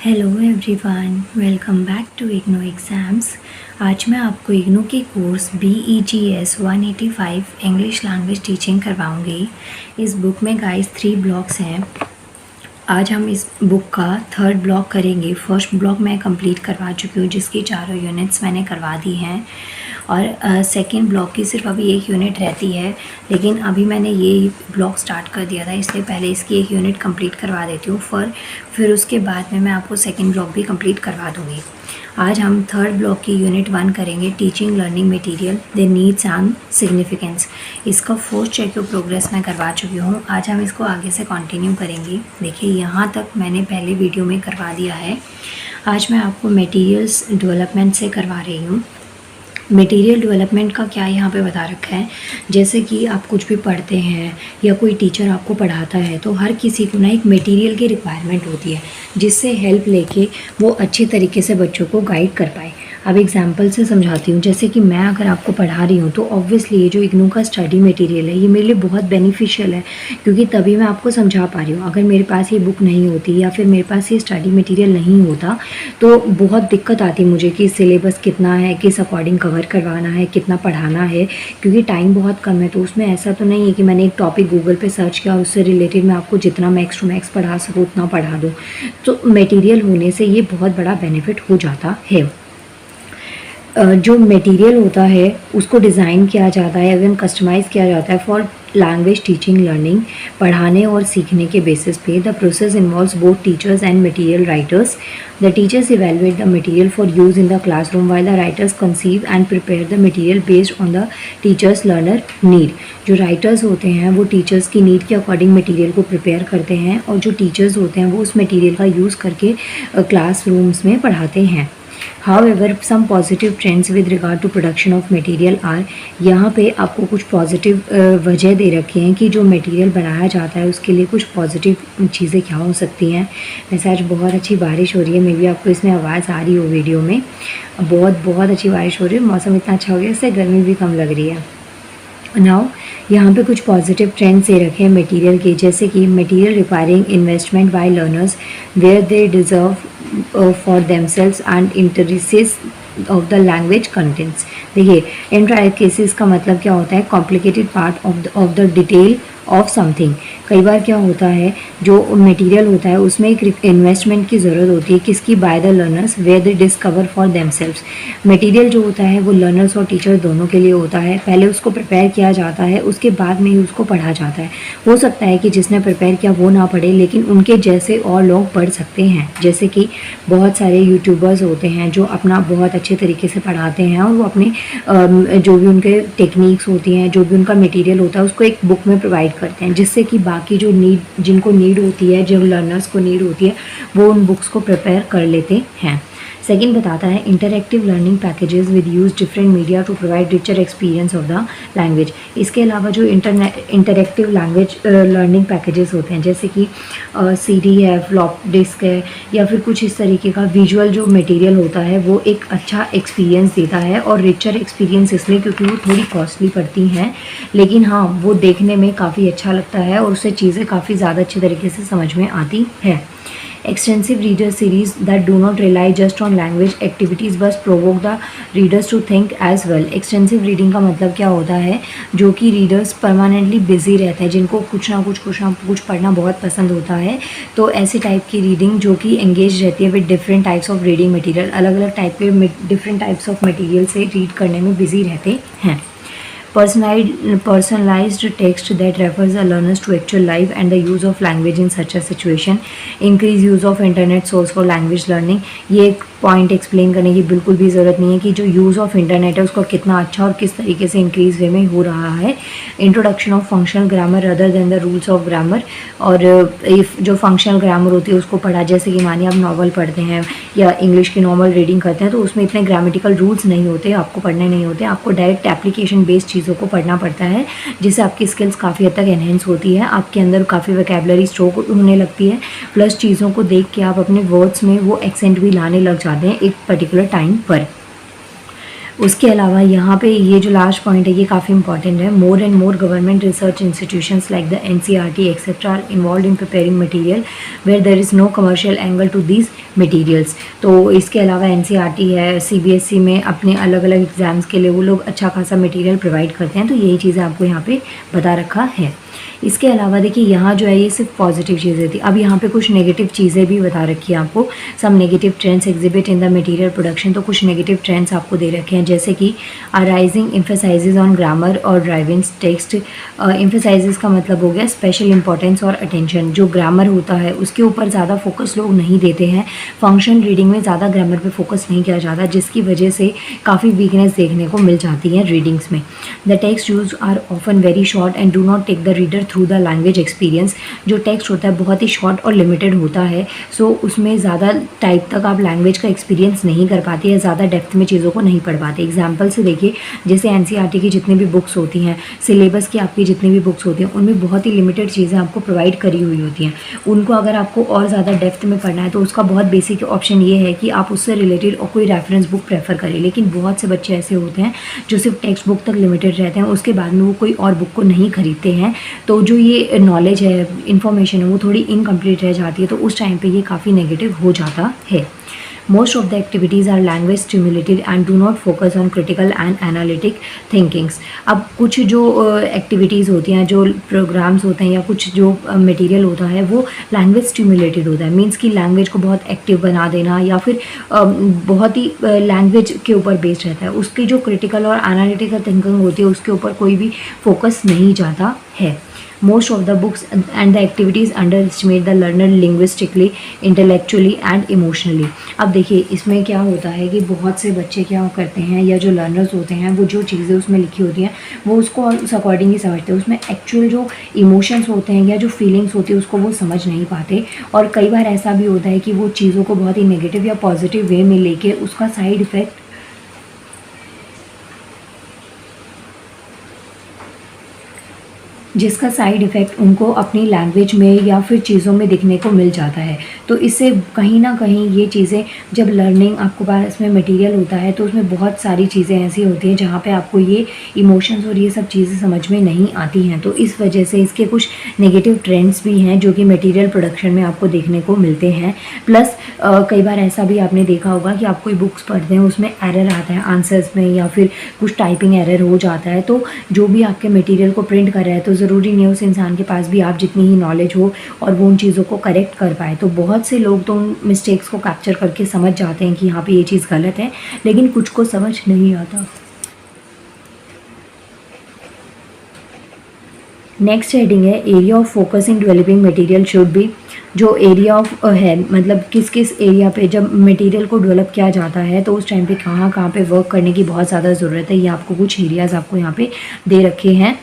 Hello everyone, welcome back to IGNOU exams. आज मैं आपको इग्नो के course BEGS 185 English language teaching करवाऊंगी। इस बुक में गाइस 3 ब्लॉक्स हैं। आज हम इस बुक का थर्ड ब्लॉक करेंगे। फर्स्ट ब्लॉक मैं कंप्लीट करवा चुकी हूँ, जिसकी चारों यूनिट्स मैंने करवा दी हैं, और सेकेंड ब्लॉक की सिर्फ अभी एक यूनिट रहती है। लेकिन अभी मैंने ये ब्लॉक स्टार्ट कर दिया था, इसलिए पहले इसकी एक यूनिट कंप्लीट करवा देती हूँ। फिर उसके बाद में मैं आपको सेकेंड ब्लॉक भी कंप्लीट करवा दूँगी। आज हम थर्ड ब्लॉक की यूनिट 1 करेंगे, teaching learning material the needs and significance. इसका फर्स्ट चेक ऑफ प्रोग्रेस मैं करवा चुकी हूँ। आज हम इसको आगे से कंटिन्यू करेंगे। देखिए, यहाँ तक मैंने पहले वीडियो में करवा दिया है। आज मैं आपको मटेरियल्स डेवलपमेंट से करवा रही हूँ। मटेरियल डेवलपमेंट का क्या यहाँ पे बता रखा है, जैसे कि आप कुछ भी पढ़ते हैं या कोई टीचर आपको पढ़ाता है, तो हर किसी को ना एक मटेरियल की रिक्वायरमेंट होती है, जिससे हेल्प लेके वो अच्छे तरीके से बच्चों को गाइड कर पाए। अब एग्जांपल से समझाती हूँ। जैसे कि मैं अगर आपको पढ़ा रही हूँ, तो ऑब्वियसली ये जो इग्नू का स्टडी मटेरियल है, ये मेरे लिए बहुत बेनिफिशियल है, क्योंकि तभी मैं आपको समझा पा रही हूँ। अगर मेरे पास ये बुक नहीं होती या फिर मेरे पास ये स्टडी मटेरियल नहीं होता, तो बहुत दिक्कत आती मुझे कि सिलेबस कितना है, किस अकॉर्डिंग कवर करवाना है, कितना पढ़ाना है, क्योंकि टाइम बहुत कम है। तो उसमें ऐसा तो नहीं है कि मैंने एक टॉपिक गूगल पे सर्च किया और उससे रिलेटेड मैं आपको जितना मैक्स टू मैक्स पढ़ा सकूँ उतना पढ़ा दूँ। तो मटेरियल होने से ये बहुत बड़ा बेनिफिट हो जाता है। जो मटेरियल होता है उसको डिज़ाइन किया जाता है, एवं कस्टमाइज़ किया जाता है फॉर लैंग्वेज टीचिंग लर्निंग, पढ़ाने और सीखने के बेसिस पे। The process involves both teachers and material writers. The teachers evaluate the material for use in the classroom, while the writers conceive and prepare the material based on the teachers learner need. जो writers होते हैं वो teachers की need के according material को prepare करते हैं, और जो टीचर्स होते हैं वो उस मटेरियल का यूज़ करके क्लासरूम्स में पढ़ाते हैं। However, some positive trends with regard to production of material are, यहाँ पे आपको कुछ पॉजिटिव वजह दे रखे हैं कि जो मटेरियल बनाया जाता है उसके लिए कुछ पॉजिटिव चीज़ें क्या हो सकती हैं। वैसे आज बहुत अच्छी बारिश हो रही है, मे बी आपको इसमें आवाज़ आ रही हो वीडियो में। बहुत अच्छी बारिश हो रही है, मौसम इतना अच्छा हो गया, इससे गर्मी भी कम लग रही है। नाउ यहाँ पे कुछ पॉजिटिव ट्रेंड्स दे रखे हैं मटेरियल के, जैसे कि material requiring investment by learners where they deserve for themselves and interests of the language contents. देखिए, इन ट्रायल केसेस का मतलब क्या होता है, complicated part of the detail of something. कई बार क्या होता है, जो मटेरियल होता है उसमें एक इन्वेस्टमेंट की ज़रूरत होती है, किसकी, by the learners where they discover for themselves. Material जो होता है वो लर्नर्स और टीचर दोनों के लिए होता है। पहले उसको प्रिपेयर किया जाता है, उसके बाद में ही उसको पढ़ा जाता है। हो सकता है कि जिसने प्रिपेयर किया वो ना पढ़े, लेकिन उनके जैसे और लोग पढ़ सकते हैं। जैसे कि बहुत सारे यूट्यूबर्स होते हैं जो अपना बहुत अच्छे तरीके से पढ़ाते हैं, और वो अपने जो भी उनके टेक्निक्स होती हैं, जो भी उनका मटेरियल होता है, उसको एक बुक में प्रोवाइड करते हैं, जिससे कि बाकी जो जिनको नीड होती है, जो लर्नर्स को नीड होती है, वो उन बुक्स को प्रिपेयर कर लेते हैं। सेकंड बताता है interactive learning packages with use different media to provide richer experience of the language. इसके अलावा जो इंटरैक्टिव लैंग्वेज लर्निंग पैकेजेस होते हैं, जैसे कि CD है, फ्लॉप डिस्क है, या फिर कुछ इस तरीके का विजुअल जो मटेरियल होता है, वो एक अच्छा एक्सपीरियंस देता है। और रिचर एक्सपीरियंस इसलिए क्योंकि वो थोड़ी कॉस्टली पड़ती हैं, लेकिन हाँ, वो देखने में काफ़ी अच्छा लगता है और उससे चीज़ें काफ़ी ज़्यादा अच्छे तरीके से समझ में आती है। Extensive reader series that do not rely just on language activities but provoke the readers to think as well. Extensive reading का मतलब क्या होता है, जो कि रीडर्स परमानेंटली बिजी रहते हैं, जिनको कुछ ना कुछ पढ़ना बहुत पसंद होता है। तो ऐसे टाइप की रीडिंग जो कि एंगेज रहती है with different types of reading material, अलग अलग टाइप के डिफरेंट टाइप्स ऑफ मटेरियल से रीड करने में बिजी रहते हैं। Personalized text that refers the learners to actual life and the use of language in such a situation. Increase use of internet source for language learning. ये एक point explain करने की बिल्कुल भी ज़रूरत नहीं है कि जो यूज़ ऑफ इंटरनेट है उसको कितना अच्छा और किस तरीके से इंक्रीज वे में हो रहा है। Introduction of functional grammar other than the rules of grammar. और जो फंक्शनल ग्रामर होती है उसको पढ़ा, जैसे कि मानिए आप नॉवल पढ़ते हैं या इंग्लिश की नॉर्मल रीडिंग करते हैं, तो उसमें इतने ग्रामेटिकल रूल्स नहीं होते, आपको पढ़ने नहीं होते, आपको डायरेक्ट एप्लीकेशन बेस्ड चीज़ों को पढ़ना पड़ता है, जिससे आपकी स्किल्स काफ़ी हद तक एनहेंस होती है, आपके अंदर काफ़ी वोकैबुलरी स्ट्रोक होने लगती है, प्लस चीज़ों को देख के आप अपने वर्ड्स में वो एक्सेंट भी लाने लग जाते हैं एक पर्टिकुलर टाइम पर। उसके अलावा यहाँ पे ये जो लास्ट पॉइंट है ये काफ़ी इंपॉर्टेंट है। More and more government research institutions like the NCERT etcetera are involve in preparing material where there is no commercial angle to these materials. तो इसके अलावा एनसीईआरटी है, सीबीएसई में अपने अलग अलग एग्जाम्स के लिए वो लोग अच्छा खासा मटेरियल प्रोवाइड करते हैं। तो यही चीज़ें आपको यहाँ पे बता रखा है। इसके अलावा देखिए यहाँ जो है ये सिर्फ पॉजिटिव चीज़ें थी। अब यहाँ पे कुछ नेगेटिव चीज़ें भी बता रखी है आपको। Some negative trends exhibit in the material production. तो कुछ नेगेटिव ट्रेंड्स आपको दे रखे हैं, जैसे कि अराइजिंग एम्फेसाइजेज ऑन ग्रामर और ड्राइविंग टेक्स्ट। एम्फेसाइजेज का मतलब हो गया स्पेशल इंपॉर्टेंस और अटेंशन। जो ग्रामर होता है उसके ऊपर ज़्यादा फोकस लोग नहीं देते हैं। फंक्शन रीडिंग में ज़्यादा ग्रामर पे फोकस नहीं किया जाता, जिसकी वजह से काफ़ी वीकनेस देखने को मिल जाती है रीडिंग्स में। The text use are often very short and do not take the reader through the language experience. जो टेक्स्ट होता है बहुत ही शॉर्ट और लिमिटेड होता है, सो उसमें ज़्यादा टाइप तक आप लैंग्वेज का एक्सपीरियंस नहीं कर पाते या ज़्यादा डेप्थ में चीज़ों को नहीं पढ़ पाते। एग्जाम्पल से देखिए, जैसे एनसीईआरटी की जितनी भी बुक्स होती हैं, सिलेबस की आपकी जितनी भी बुक्स होती हैं, उनमें बहुत ही लिमिटेड चीज़ें आपको प्रोवाइड करी हुई होती हैं। उनको अगर आपको और ज़्यादा डेप्थ में पढ़ना है तो उसका बहुत बेसिक ऑप्शन ये है कि आप उससे रिलेटेड और कोई रेफरेंस बुक प्रेफर करें। लेकिन बहुत से बच्चे ऐसे होते हैं जो सिर्फ टेक्स्ट बुक तक लिमिटेड रहते हैं, उसके बाद में वो कोई और बुक को नहीं खरीदते हैं। तो जो ये नॉलेज है, इन्फॉर्मेशन है, वो थोड़ी इनकम्प्लीट रह जाती है। तो उस टाइम पे ये काफ़ी नेगेटिव हो जाता है। Most of the activities are language stimulated and do not focus on critical and analytic thinkings। अब कुछ जो एक्टिविटीज़ होती हैं, जो प्रोग्राम्स होते हैं या कुछ जो मटेरियल होता है वो लैंग्वेज स्टिमुलेटेड होता है। मीन्स कि लैंग्वेज को बहुत एक्टिव बना देना या फिर बहुत ही लैंग्वेज के ऊपर बेस्ड रहता है। उसकी जो क्रिटिकल और एनालिटिकल थिंकिंग होती है उसके ऊपर कोई भी फोकस नहीं जाता है। Most of the books and the activities underestimate the learner linguistically, intellectually and emotionally। अब देखिए इसमें क्या होता है कि बहुत से बच्चे क्या करते हैं या जो लर्नर्स होते हैं वो जो चीज़ें उसमें लिखी होती हैं वो उसको उस अकॉर्डिंग ही समझते हैं। उसमें एक्चुअल जो इमोशंस होते हैं या जो फीलिंग्स होती है उसको वो समझ नहीं पाते। और कई बार ऐसा भी होता है कि वो चीज़ों को बहुत ही नेगेटिव या पॉजिटिव वे में लेके उसका साइड इफ़ेक्ट जिसका साइड इफ़ेक्ट उनको अपनी लैंग्वेज में या फिर चीज़ों में दिखने को मिल जाता है। तो इससे कहीं ना कहीं ये चीज़ें, जब लर्निंग आपको पास में मटेरियल होता है तो उसमें बहुत सारी चीज़ें ऐसी होती हैं जहाँ पे आपको ये इमोशंस और ये सब चीज़ें समझ में नहीं आती हैं। तो इस वजह से इसके कुछ नेगेटिव ट्रेंड्स भी हैं जो कि मटेरियल प्रोडक्शन में आपको देखने को मिलते हैं। प्लस कई बार ऐसा भी आपने देखा होगा कि आप कोई बुक्स पढ़ते हैं उसमें एरर आता है आंसर्स में या फिर कुछ टाइपिंग एरर हो जाता है। तो जो भी आपके मटेरियल को प्रिंट कर रहा है तो ज़रूरी नहीं है उस इंसान के पास भी आप जितनी ही नॉलेज हो और वो उन चीज़ों को करेक्ट कर पाए। तो बहुत से लोग तो उन मिस्टेक्स को कैप्चर करके समझ जाते हैं कि यहाँ पे ये चीज़ गलत है, लेकिन कुछ को समझ नहीं आता। नेक्स्ट हेडिंग है area of focus in developing material should be. जो एरिया ऑफ है मतलब किस किस एरिया पे जब मटेरियल को डेवलप किया जाता है तो उस टाइम पे कहाँ कहाँ पे वर्क करने की बहुत ज़्यादा ज़रूरत है। ये आपको कुछ एरियाज़ आपको यहाँ पे दे रखे हैं।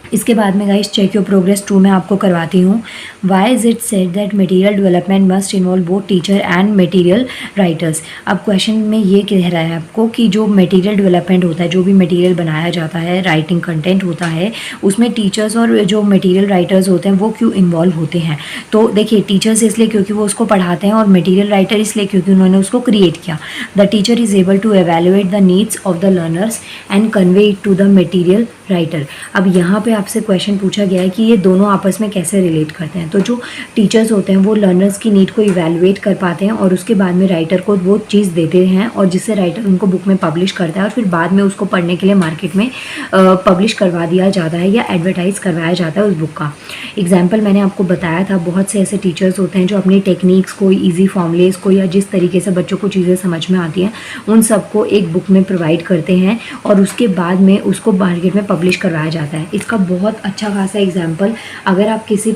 इसके बाद में गाइस चेक योर प्रोग्रेस 2 में आपको करवाती हूँ। Why is it said that material development must involve both teacher and material writers. अब क्वेश्चन में ये कह रहा है आपको कि जो मटेरियल डेवलपमेंट होता है, जो भी मटेरियल बनाया जाता है, राइटिंग कंटेंट होता है, उसमें टीचर्स और जो मटेरियल राइटर्स होते हैं वो क्यों इन्वॉल्व होते हैं। तो देखिए टीचर्स इसलिए क्योंकि वो उसको पढ़ाते हैं और मटेरियल राइटर इसलिए क्योंकि उन्होंने उसको क्रिएट किया। The teacher is able to evaluate the needs of the learners and convey it to the material writer. अब यहाँ पे आपसे क्वेश्चन पूछा गया है कि ये दोनों आपस में कैसे रिलेट करते हैं। तो जो टीचर्स होते हैं वो लर्नर्स की नीड को इवैल्यूएट कर पाते हैं और उसके बाद में राइटर को वो चीज़ देते हैं और जिससे राइटर उनको बुक में पब्लिश करता है और फिर बाद में उसको पढ़ने के लिए मार्केट में पब्लिश करवा दिया जाता है या एडवर्टाइज करवाया जाता है उस बुक का। एग्जाम्पल मैंने आपको बताया था, बहुत से ऐसे टीचर्स होते हैं जो अपनी टेक्निक्स को, ईजी फॉर्मूलेस को या जिस तरीके से बच्चों को चीज़ें समझ में आती हैं उन सबको एक बुक में प्रोवाइड करते हैं और उसके बाद में उसको मार्केट में पब्लिश करवाया जाता है। इसका बहुत अच्छा खासा एग्जाम्पल, अगर आप किसी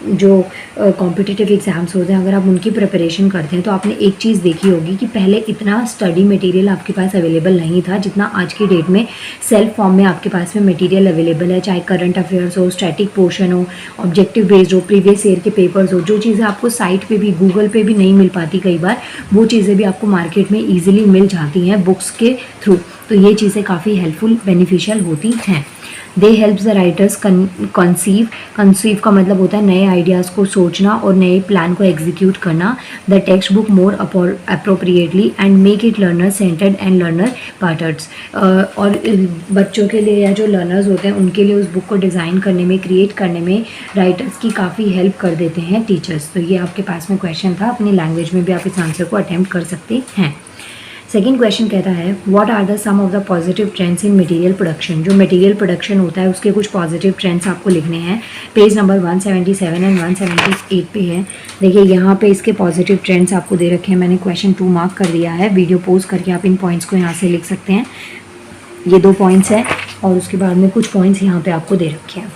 जो कॉम्पिटिटिव एग्ज़ाम्स होते हैं अगर आप उनकी प्रिपरेशन करते हैं तो आपने एक चीज़ देखी होगी कि पहले इतना स्टडी मटेरियल आपके पास अवेलेबल नहीं था जितना आज की डेट में सेल्फ फॉर्म में आपके पास में मटेरियल अवेलेबल है। चाहे करंट अफेयर्स हो, स्टैटिक पोर्शन हो, ऑब्जेक्टिव बेस्ड हो, प्रीवियस ईयर के पेपर्स हो, जो चीज़ें आपको साइट पे भी, गूगल पे भी नहीं मिल पाती कई बार, वो चीज़ें भी आपको मार्केट में ईजिली मिल जाती हैं बुक्स के थ्रू। तो ये चीज़ें काफ़ी हेल्पफुल, बेनिफिशियल होती हैं। दे हेल्प्स द राइटर्स कंसीव का मतलब होता है नए आइडियाज़ को सोचना और नए प्लान को एग्जीक्यूट करना, the text book more appropriately and make it learner centred and learner partners. और बच्चों के लिए या जो लर्नर्स होते हैं उनके लिए उस बुक को डिज़ाइन करने में, क्रिएट करने में राइटर्स की काफ़ी हेल्प कर देते हैं टीचर्स। तो ये आपके पास में क्वेश्चन था, अपनी लैंग्वेज में भी आप इस आंसर को अटेम्प्ट कर सकते हैं। सेकेंड क्वेश्चन कहता है what are the some of the positive trends in material production. जो मटेरियल प्रोडक्शन होता है उसके कुछ पॉजिटिव ट्रेंड्स आपको लिखने हैं। पेज नंबर 177 एंड 178 पे है। देखिए यहाँ पे इसके पॉजिटिव ट्रेंड्स आपको दे रखे हैं, मैंने क्वेश्चन 2 मार्क कर दिया है। वीडियो पोज करके आप इन पॉइंट्स को यहाँ से लिख सकते हैं। ये 2 पॉइंट्स हैं और उसके बाद में कुछ पॉइंट्स यहाँ पे आपको दे रखे हैं।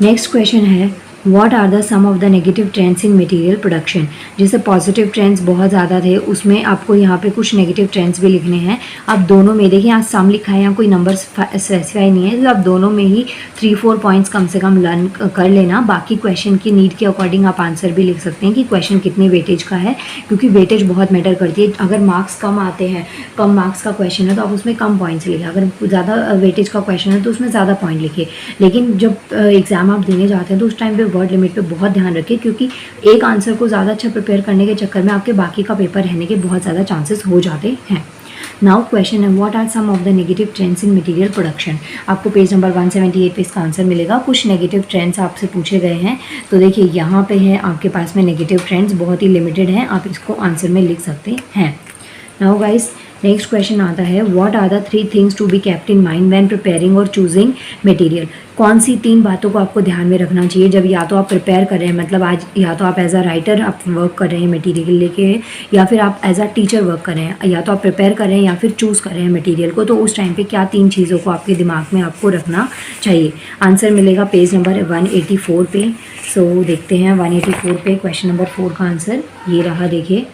नेक्स्ट क्वेश्चन है what are the some of the negative trends in material production. जैसे पॉजिटिव ट्रेंड्स बहुत ज़्यादा थे, उसमें आपको यहाँ पे कुछ नेगेटिव ट्रेंड्स भी लिखने हैं। आप दोनों में देखिए यहाँ सम लिखा है, यहाँ कोई नंबर स्पेसिफाई नहीं है, तो आप दोनों में ही 3-4 पॉइंट्स कम से कम लर्न कर लेना। बाकी क्वेश्चन की नीड के अकॉर्डिंग आप आंसर भी लिख सकते हैं कि क्वेश्चन कितने वेटेज का है, क्योंकि वेटेज बहुत मैटर करती है। अगर मार्क्स कम आते हैं, कम मार्क्स का क्वेश्चन है तो आप उसमें कम पॉइंट्स लिखें, अगर ज़्यादा वेटेज का क्वेश्चन है तो उसमें ज़्यादा पॉइंट लिखिए। लेकिन जब एग्ज़ाम आप देने जाते हैं तो उस टाइम पर वर्ड लिमिट पर बहुत ध्यान रखें, क्योंकि एक आंसर को ज़्यादा अच्छा प्रिपेयर करने के चक्कर में आपके बाकी का पेपर रहने के बहुत ज़्यादा चांसेस हो जाते हैं। नाउ क्वेश्चन है what are some of the negative trends in material production. आपको पेज नंबर 178 पे इसका आंसर मिलेगा। कुछ नेगेटिव ट्रेंड्स आपसे पूछे गए हैं, तो देखिए यहाँ पे है आपके पास में नेगेटिव ट्रेंड्स बहुत ही लिमिटेड हैं, आप इसको आंसर में लिख सकते हैं। नाउ गाइस नेक्स्ट क्वेश्चन आता है what are the 3 things to be kept in mind when preparing और चूजिंग मटेरियल। कौन सी 3 बातों को आपको ध्यान में रखना चाहिए जब या तो आप प्रिपेयर कर रहे हैं, मतलब आज या तो आप एज अ राइटर आप वर्क कर रहे हैं मटेरियल लेके, या फिर आप एज अ टीचर वर्क कर रहे हैं, या तो आप प्रिपेयर कर रहे हैं या फिर चूज़ कर रहे हैं मटेरियल को, तो उस टाइम पे क्या 3 चीज़ों को आपके दिमाग में आपको रखना चाहिए। आंसर मिलेगा पेज नंबर 184 पे। सो देखते हैं 184 पे क्वेश्चन नंबर 4 का आंसर ये रहा। देखिए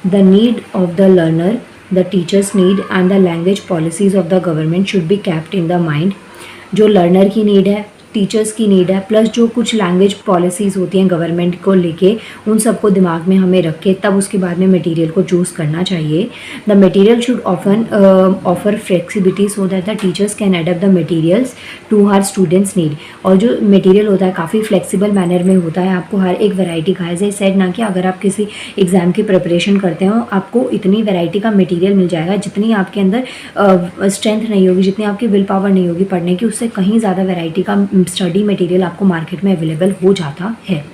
the need of the learner, the teachers need and the language policies of the government should be kept in the mind। जो लर्नर की नीड है, टीचर्स की नीड है, प्लस जो कुछ लैंग्वेज पॉलिसीज़ होती हैं गवर्नमेंट को लेके, उन सबको दिमाग में हमें रख के तब उसके बाद में मटेरियल को चूज़ करना चाहिए। The material should often offer flexibility so that the teachers can adapt the materials to her students need. और जो मटेरियल होता है काफ़ी फ्लेक्सिबल मैनर में होता है, आपको हर एक वैरायटी का, एज ए सेड ना कि अगर आप किसी एग्ज़ाम की प्रिपरेशन करते हो आपको इतनी वैरायटी का मटेरियल मिल जाएगा जितनी आपके अंदर स्ट्रेंथ नहीं होगी, जितनी आपकी विल पावर नहीं होगी पढ़ने की, उससे कहीं ज़्यादा वैरायटी का स्टडी मटेरियल आपको मार्केट में अवेलेबल हो जाता है।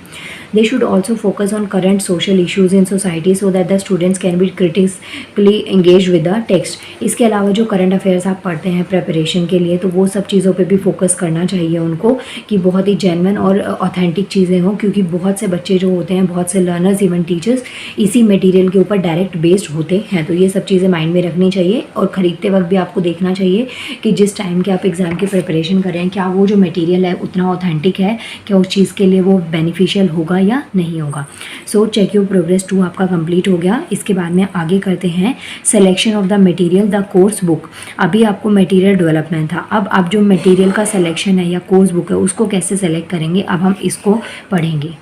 They should also focus on current social issues in society so that the students can be critically engaged with the text। इसके अलावा जो करंट अफेयर्स आप पढ़ते हैं प्रिपरेशन के लिए, तो वो सब चीज़ों पे भी फोकस करना चाहिए उनको कि बहुत ही जेन्युइन और ऑथेंटिक चीज़ें हों, क्योंकि बहुत से बच्चे जो होते हैं, बहुत से लर्नर्स इवन टीचर्स इसी मटेरियल के ऊपर डायरेक्ट बेस्ड होते हैं। तो ये सब चीज़ें माइंड में रखनी चाहिए और ख़रीदते वक्त भी आपको देखना चाहिए कि जिस टाइम के आप एग्ज़ाम की प्रिपरेशन कर रहे हैं, क्या वो जो मटेरियल है उतना ऑथेंटिक है, क्या उस चीज़ के लिए वो बेनिफिशियल होगा या नहीं होगा। सो चेक योर प्रोग्रेस 2 आपका कंप्लीट हो गया। इसके बाद में आगे करते हैं selection of the material, the course book. अभी आपको मटेरियल डेवलपमेंट था, अब आप जो मटेरियल का सिलेक्शन है या कोर्स बुक है उसको कैसे सेलेक्ट करेंगे, अब हम इसको पढ़ेंगे।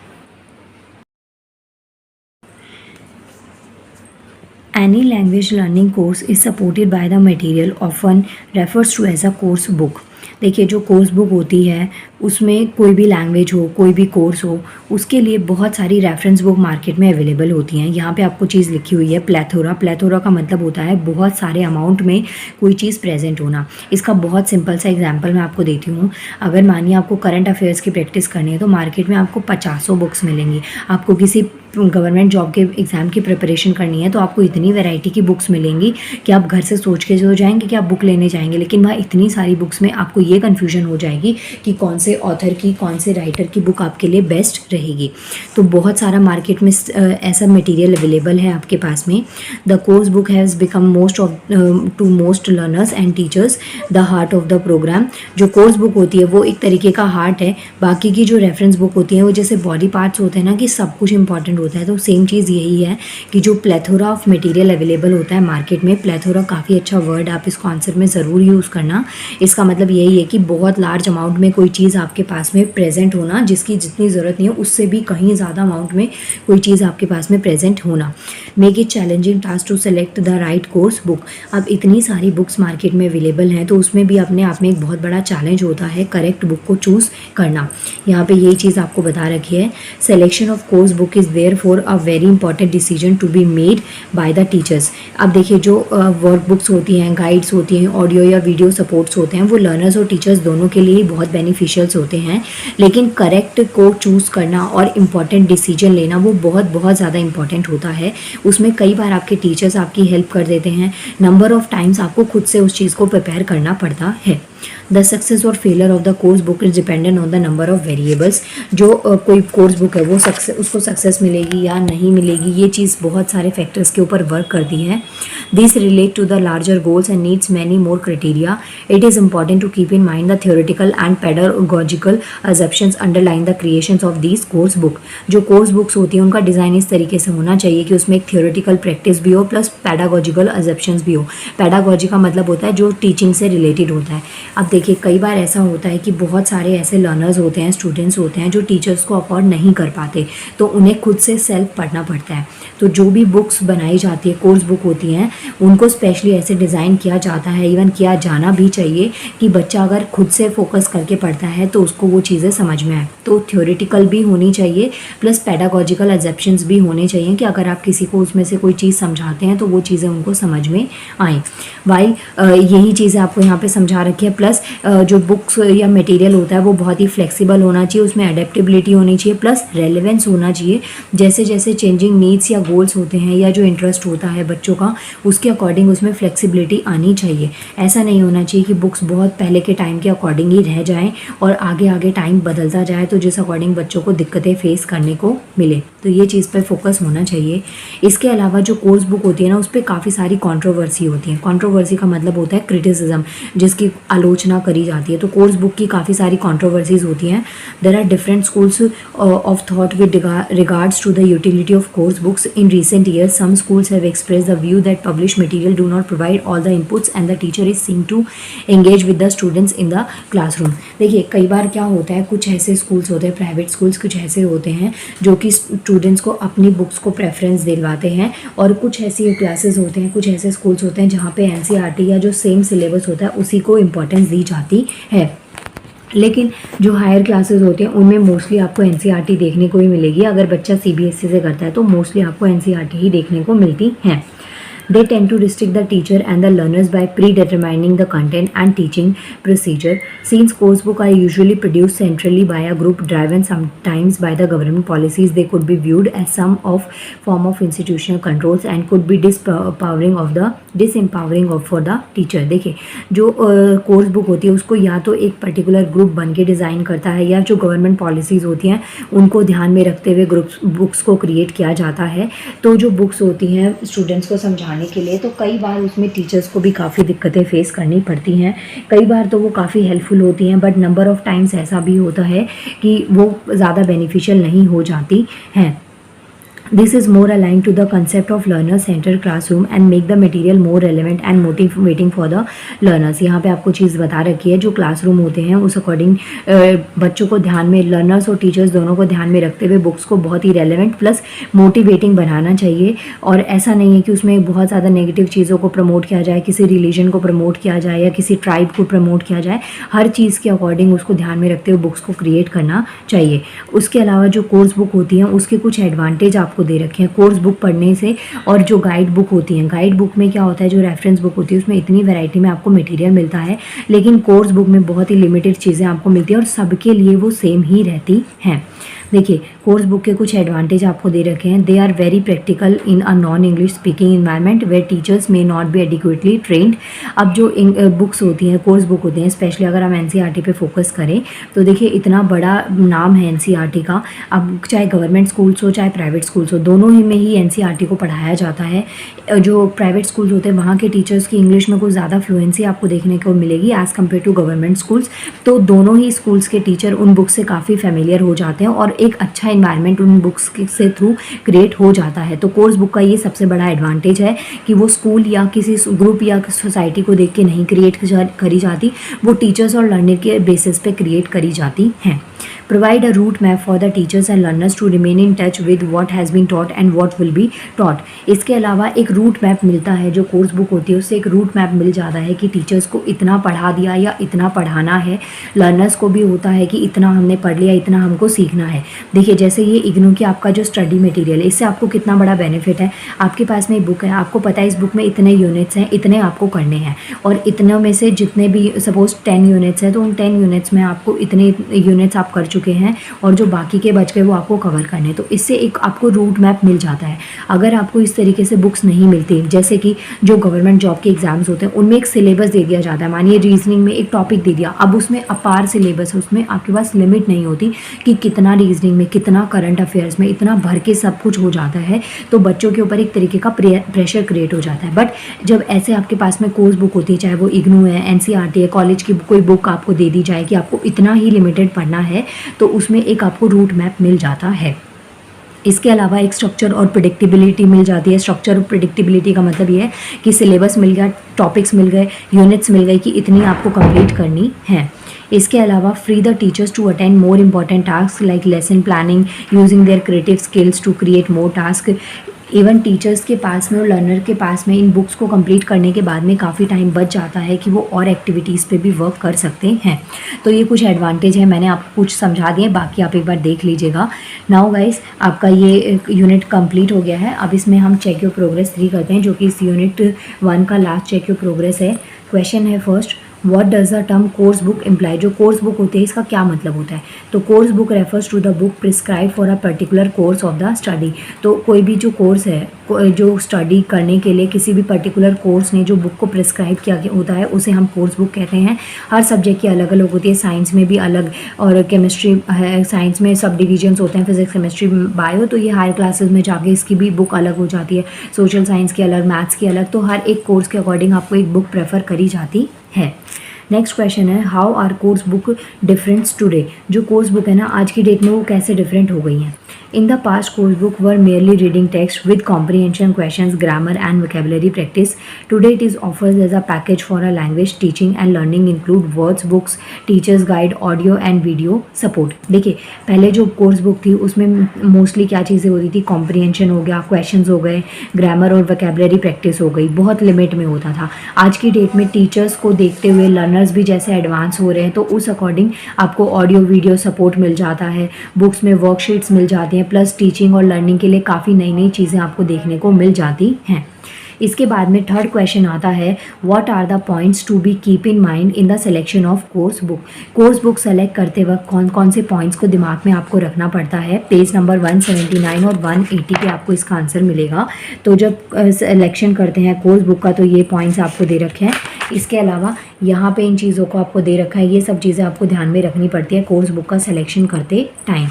Any language learning course is supported by the material often refers to as a course book। देखिए जो कोर्स बुक होती है उसमें कोई भी लैंग्वेज हो, कोई भी कोर्स हो, उसके लिए बहुत सारी रेफरेंस बुक मार्केट में अवेलेबल होती हैं। यहाँ पे आपको चीज़ लिखी हुई है प्लेथोरा। प्लेथोरा का मतलब होता है बहुत सारे अमाउंट में कोई चीज़ प्रेजेंट होना। इसका बहुत सिंपल सा एग्जांपल मैं आपको देती हूँ। अगर मानिए आपको करंट अफेयर्स की प्रैक्टिस करनी है तो मार्केट में आपको 50 बुक्स मिलेंगी। आपको किसी गवर्नमेंट जॉब के एग्ज़ाम की प्रिपरेशन करनी है तो आपको इतनी वैरायटी की बुक्स मिलेंगी कि आप घर से सोच के जो जाएंगे कि आप बुक लेने जाएंगे, लेकिन वहाँ इतनी सारी बुक्स में आपको ये कन्फ्यूजन हो जाएगी कि कौन से ऑथर की, कौन से राइटर की बुक आपके लिए बेस्ट रहेगी। तो बहुत सारा मार्केट में ऐसा मटेरियल अवेलेबल है आपके पास में। The course book has become most of to most learners and teachers the heart of the program. जो कोर्स बुक होती है वो एक तरीके का हार्ट है, बाकी की जो रेफरेंस बुक होती है वो जैसे बॉडी पार्ट्स होते हैं ना कि सब कुछ इंपॉर्टेंट होता है। तो सेम चीज़ यही है कि जो प्लेथोरा ऑफ मटेरियल अवेलेबल होता है मार्केट में, प्लेथोरा काफ़ी अच्छा वर्ड, आप इसको आंसर में ज़रूर यूज़ करना। इसका मतलब यही है कि बहुत लार्ज अमाउंट में कोई चीज़ आपके पास में प्रेजेंट होना, जिसकी जितनी ज़रूरत नहीं है उससे भी कहीं ज़्यादा अमाउंट में कोई चीज़ आपके पास में प्रेजेंट होना। Make it challenging task to select the right course book. अब इतनी सारी बुक्स मार्केट में अवेलेबल हैं तो उसमें भी अपने आप में एक बहुत बड़ा चैलेंज होता है करेक्ट बुक को चूज़ करना। यहाँ पे यही चीज़ आपको बता रखी है, selection of course book is therefore a very important decision to be made by the teachers. अब देखिए जो वर्क बुक्स होती हैं, गाइड्स होती हैं, ऑडियो या वीडियो सपोर्ट्स होते हैं, वो लर्नर्स और टीचर्स दोनों के लिए बहुत बेनिफिशियल्स होते हैं, लेकिन करेक्ट को चूज़ करना और इम्पॉर्टेंट डिसीजन लेना वो बहुत बहुत ज़्यादा इंपॉर्टेंट होता है। उसमें कई बार आपके टीचर्स आपकी हेल्प कर देते हैं, नंबर ऑफ टाइम्स आपको खुद से उस चीज़ को प्रिपेयर करना पड़ता है। द सक्सेस और failure of the course book is dependent on the number of variables. जो कोई कोर्स बुक है वो उसको सक्सेस मिलेगी या नहीं मिलेगी, ये चीज़ बहुत सारे फैक्टर्स के ऊपर वर्क करती है। This relate to the larger goals and needs many more criteria. It is important to keep in mind the theoretical and pedagogical assumptions underline the creation of this course book. जो course books होती हैं उनका design इस तरीके से होना चाहिए कि उसमें एक थियोरेटिकल प्रैक्टिस भी हो प्लस पेडागोजिकल अजप्शंस भी हो। पेडागोजी का मतलब होता है जो टीचिंग से रिलेटेड होता है। अब देखिए कई बार ऐसा होता है कि बहुत सारे ऐसे लर्नर्स होते हैं, स्टूडेंट्स होते हैं जो टीचर्स को अफोर्ड नहीं कर पाते, तो उन्हें खुद से सेल्फ पढ़ना पड़ता है। तो जो भी बुक्स बनाई जाती है, कोर्स बुक होती हैं, उनको स्पेशली ऐसे डिज़ाइन किया जाता है, इवन किया जाना भी चाहिए कि बच्चा अगर खुद से फोकस करके पढ़ता है तो उसको वो चीज़ें समझ में आए। तो थ्योरेटिकल भी होनी चाहिए प्लस पेडागोजिकल एग्जेप्शंस भी होने चाहिए कि अगर आप किसी को उसमें से कोई चीज़ समझाते हैं तो वो चीज़ें उनको समझ में आएँ। वाइल यही चीज़ें आपको यहाँ पे समझा रखी है। प्लस जो बुक्स या मटेरियल होता है वो बहुत ही फ्लेक्सिबल होना चाहिए, उसमें एडेप्टेबिलिटी होनी चाहिए प्लस रेलेवेंस होना चाहिए। जैसे जैसे चेंजिंग नीड्स या गोल्स होते हैं या जो इंटरेस्ट होता है बच्चों का, उसके अकॉर्डिंग उसमें फ्लेक्सिबिलिटी आनी चाहिए। ऐसा नहीं होना चाहिए कि बुक्स बहुत पहले के टाइम के अकॉर्डिंग ही रह जाएं और आगे आगे टाइम बदलता जाए तो जिस अकॉर्डिंग बच्चों को दिक्कतें फेस करने को मिले। तो ये चीज़ पर फोकस होना चाहिए। इसके अलावा जो कोर्स बुक होती है ना, उस पर काफ़ी सारी कंट्रोवर्सी होती है। कंट्रोवर्सी का मतलब होता है क्रिटिसिज्म, जिसकी आलोचना करी जाती है। तो कोर्स बुक की काफ़ी सारी कंट्रोवर्सीज होती हैं। There are different schools of thought with regards to the utility of course books in recent years. Some schools have expressed the view that published material do not provide all the inputs and the teacher is seen to engage with the students in the classroom. देखिए कई बार क्या होता है, कुछ ऐसे schools होते हैं, प्राइवेट स्कूल्स कुछ ऐसे होते हैं जो कि स्टूडेंट्स को अपनी बुक्स को प्रेफरेंस दिलवाते हैं, और कुछ ऐसी क्लासेस होते हैं, कुछ ऐसे स्कूल्स होते हैं जहाँ पे एनसीईआरटी या जो सेम सिलेबस होता है उसी को इम्पोर्टेंस दी जाती है। लेकिन जो हायर क्लासेस होते हैं उनमें मोस्टली आपको एनसीईआरटी देखने को ही मिलेगी। अगर बच्चा सीबीएसई से करता है तो मोस्टली आपको एनसीईआरटी ही देखने को मिलती हैं। They tend to restrict the teacher and the learners by predetermining the content and teaching procedure. Since course books are usually produced centrally by a group driven sometimes by the government policies, they could be viewed as some form of institutional controls and could be disempowering for the teacher. देखिए जो course book होती है उसको या तो एक particular group बन के डिज़ाइन करता है या जो गवर्नमेंट पॉलिसीज़ होती हैं उनको ध्यान में रखते हुए बुक्स को क्रिएट किया जाता है। तो जो बुक्स होती हैं स्टूडेंट्स को समझाने के लिए, तो कई बार उसमें टीचर्स को भी काफ़ी दिक्कतें फेस करनी पड़ती हैं। कई बार तो वो काफ़ी हेल्पफुल होती हैं, बट नंबर ऑफ़ टाइम्स ऐसा भी होता है कि वो ज़्यादा बेनिफिशियल नहीं हो जाती हैं। This is more aligned to the concept of learner-centered classroom and make the material more relevant and motivating for the learners. यहाँ पे आपको चीज़ बता रखी है, जो क्लासरूम होते हैं उस अकॉर्डिंग बच्चों को ध्यान में, लर्नर्स और टीचर्स दोनों को ध्यान में रखते हुए बुक्स को बहुत ही रेलेवेंट प्लस मोटिवेटिंग बनाना चाहिए। और ऐसा नहीं है कि उसमें बहुत ज़्यादा नेगेटिव चीज़ों को प्रमोट किया जाए, किसी रिलीजन को प्रमोट किया जाए या किसी ट्राइब को प्रमोट किया जाए। हर चीज़ के अकॉर्डिंग उसको ध्यान में रखते हुए बुक्स को क्रिएट करना चाहिए। उसके अलावा जो कोर्स बुक होती हैं उसके कुछ एडवांटेज आपको दे रखे हैं कोर्स बुक पढ़ने से। और जो गाइड बुक होती हैं, गाइड बुक में क्या होता है, जो रेफरेंस बुक होती है उसमें इतनी वैरायटी में आपको मटेरियल मिलता है, लेकिन कोर्स बुक में बहुत ही लिमिटेड चीज़ें आपको मिलती हैं और सबके लिए वो सेम ही रहती हैं। देखिए कोर्स बुक के कुछ एडवांटेज आपको दे रखे हैं। They are very practical in a non English speaking environment where teachers may not be adequately trained. अब जो बुक्स होती हैं, कोर्स बुक होती हैं, स्पेशली अगर हम एनसीईआरटी पे फोकस करें तो देखिए इतना बड़ा नाम है एनसीईआरटी का। अब चाहे गवर्नमेंट स्कूल्स हो चाहे प्राइवेट स्कूल्स हो, दोनों ही में ही एनसीईआरटी को पढ़ाया जाता है। जो प्राइवेट स्कूल्स होते हैं वहाँ के टीचर्स की इंग्लिश में कुछ ज़्यादा फ्लुएंसी आपको देखने को मिलेगी as compare to government schools. तो दोनों ही स्कूल्स के टीचर उन बुक से काफ़ी फेमिलियर हो जाते हैं और एक अच्छा इन्वायरमेंट उन बुक्स से थ्रू क्रिएट हो जाता है। तो कोर्स बुक का ये सबसे बड़ा एडवांटेज है कि वो स्कूल या किसी ग्रुप या सोसाइटी को देख के नहीं क्रिएट करी जाती, वो टीचर्स और लर्नर के बेसिस पे क्रिएट करी जाती हैं। Provide a route map for the teachers and learners to remain in touch with what has been taught and what will be taught। इसके अलावा एक रूट मैप मिलता है, जो कोर्स बुक होती है उससे एक रूट मैप मिल जाता है कि टीचर्स को इतना पढ़ा दिया या इतना पढ़ाना है, लर्नर्स को भी होता है कि इतना हमने पढ़ लिया, इतना हमको सीखना है। देखिए जैसे ये इग्नू की आपका जो स्टडी मटेरियल है, इससे आपको कितना बड़ा बेनिफिट है। आपके पास में एक बुक है, आपको पता है इस बुक में इतने यूनिट्स हैं, इतने आपको करने हैं, और इतने में से जितने भी सपोज 10 यूनिट्स हैं तो उन 10 यूनिट्स में आपको इतने यूनिट्स आप कर चुके हैं और जो बाकी के बच गए वो आपको कवर करने। तो इससे एक आपको रूट मैप मिल जाता है। अगर आपको इस तरीके से बुक्स नहीं मिलती, जैसे कि जो गवर्नमेंट जॉब के एग्जाम्स होते हैं उनमें एक सिलेबस दे दिया जाता है, मानिए रीजनिंग में एक टॉपिक दे दिया, अब उसमें अपार सिलेबस है, उसमें आपके पास लिमिट नहीं होती कि कितना रीजनिंग में, कितना करंट अफेयर्स में, इतना भर के सब कुछ हो जाता है, तो बच्चों के ऊपर एक तरीके का प्रेशर क्रिएट हो जाता है। बट जब ऐसे आपके पास में कोर्स बुक होती है, चाहे वो इग्नू है, एनसीईआरटी है, कॉलेज की कोई बुक आपको दे दी जाए कि आपको इतना ही लिमिटेड पढ़ना है, तो उसमें एक आपको रूट मैप मिल जाता है। इसके अलावा एक स्ट्रक्चर और प्रेडिक्टेबिलिटी मिल जाती है। स्ट्रक्चर और प्रेडिक्टेबिलिटी का मतलब ये है कि सिलेबस मिल गया, टॉपिक्स मिल गए, यूनिट्स मिल गई कि इतनी आपको कंप्लीट करनी है। इसके अलावा free the teachers to attend more important task like lesson planning, using their creative skills to create more task. Even teachers के पास में और लर्नर के पास में इन बुक्स को कंप्लीट करने के बाद में काफ़ी टाइम बच जाता है कि वो और एक्टिविटीज़ पे भी वर्क कर सकते हैं। तो ये कुछ एडवांटेज है, मैंने आपको कुछ समझा दिए, बाकी आप एक बार देख लीजिएगा। नाउ गाइस, आपका ये यूनिट कंप्लीट हो गया है। अब इसमें हम चेक योर प्रोग्रेस 3 करते हैं, जो कि इस यूनिट 1 का लास्ट चेक योर प्रोग्रेस है। क्वेश्चन है first, what does the term course book imply. जो कोर्स बुक होती है इसका क्या मतलब होता है? तो course book refers to the book prescribe for a particular course of the study. तो कोई भी जो कोर्स है, जो स्टडी करने के लिए किसी भी पर्टिकुलर कोर्स ने जो बुक को प्रिस्क्राइब किया होता है, उसे हम कोर्स बुक कहते हैं। हर सब्जेक्ट की अलग अलग होती है, साइंस में भी अलग, और केमिस्ट्री है, साइंस में सब डिविजन्स होते हैं, फिजिक्स, केमिस्ट्री, बायो, तो ये हायर क्लासेस में जाके इसकी भी बुक अलग हो जाती है। सोशल साइंस की अलग, मैथ्स की अलग, तो हर एक कोर्स के अकॉर्डिंग आपको एक बुक प्रेफर करी जाती है। नेक्स्ट क्वेश्चन है, how are course book differents today. जो कोर्स बुक है ना, आज की डेट में वो कैसे डिफरेंट हो गई हैं। In the past course book were merely reading text with comprehension questions, grammar and vocabulary practice. Today it is offered as a package for a language teaching and learning include words books, teachers guide, audio and video support। देखिए पहले जो course book थी उसमें mostly क्या चीज़ें होती थी, comprehension हो गया, क्वेश्चंस हो गए, ग्रामर और वोकेबलरी प्रैक्टिस हो गई, बहुत लिमिट में होता था। आज की डेट में टीचर्स को देखते हुए लर्नर्स भी जैसे एडवांस हो रहे हैं, तो उस अकॉर्डिंग आपको ऑडियो वीडियो सपोर्ट मिल जाता है, बुक्स में वर्कशीट्स मिल जाती हैं, प्लस टीचिंग और लर्निंग के लिए काफ़ी नई नई चीज़ें आपको देखने को मिल जाती हैं। इसके बाद में थर्ड क्वेश्चन आता है, what are the points to be keep in mind in the selection of course book. Course book select करते वक्त कौन कौन से पॉइंट्स को दिमाग में आपको रखना पड़ता है। पेज नंबर 179 और 180 पे आपको इसका आंसर मिलेगा। तो जब सिलेक्शन करते हैं कोर्स बुक का, तो ये पॉइंट्स आपको दे रखे हैं। इसके अलावा यहाँ पे इन चीज़ों को आपको दे रखा है, ये सब चीज़ें आपको ध्यान में रखनी पड़ती है कोर्स बुक का सिलेक्शन करते टाइम।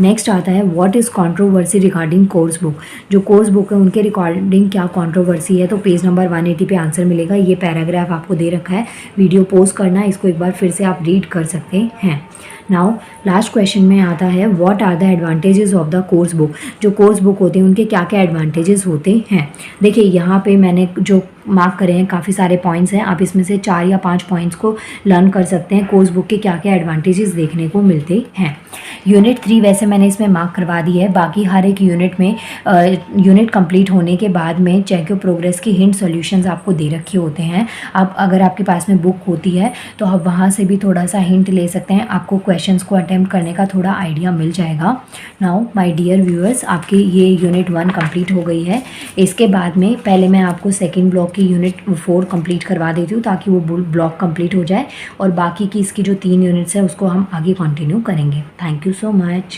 नेक्स्ट आता है, what is controversy regarding course book. जो कोर्स बुक है उनके रिगार्डिंग क्या कंट्रोवर्सी है, तो पेज नंबर 180 पे आंसर मिलेगा। ये पैराग्राफ आपको दे रखा है, वीडियो पॉज करना है, इसको एक बार फिर से आप रीड कर सकते हैं। नाउ लास्ट क्वेश्चन में आता है, what are the advantages of the course book. जो कोर्स बुक होते हैं उनके क्या क्या एडवांटेजेस होते हैं। देखिए यहाँ पे मैंने जो मार्क करे हैं काफ़ी सारे पॉइंट्स हैं, आप इसमें से 4 या 5 पॉइंट्स को लर्न कर सकते हैं। कोर्स बुक के क्या क्या एडवांटेजेस देखने को मिलते हैं। यूनिट 3 वैसे मैंने इसमें मार्क करवा दी है, बाकी हर एक यूनिट में यूनिट कंप्लीट होने के बाद में चेक योर प्रोग्रेस की हिंट सॉल्यूशंस आपको दे रखे होते हैं। आप अगर आपके पास में बुक होती है तो आप वहाँ से भी थोड़ा सा हिंट ले सकते हैं, आपको क्वेश्चंस को अटेम्प्ट करने का थोड़ा आइडिया मिल जाएगा। नाउ माय डियर व्यूअर्स, आपकी ये यूनिट 1 कंप्लीट हो गई है। इसके बाद में पहले मैं आपको सेकेंड ब्लॉक की यूनिट 4 कंप्लीट करवा देती हूँ ताकि वो ब्लॉक कंप्लीट हो जाए, और बाकी की इसकी जो 3 यूनिट्स है उसको हम आगे कंटिन्यू करेंगे। Thank you so much.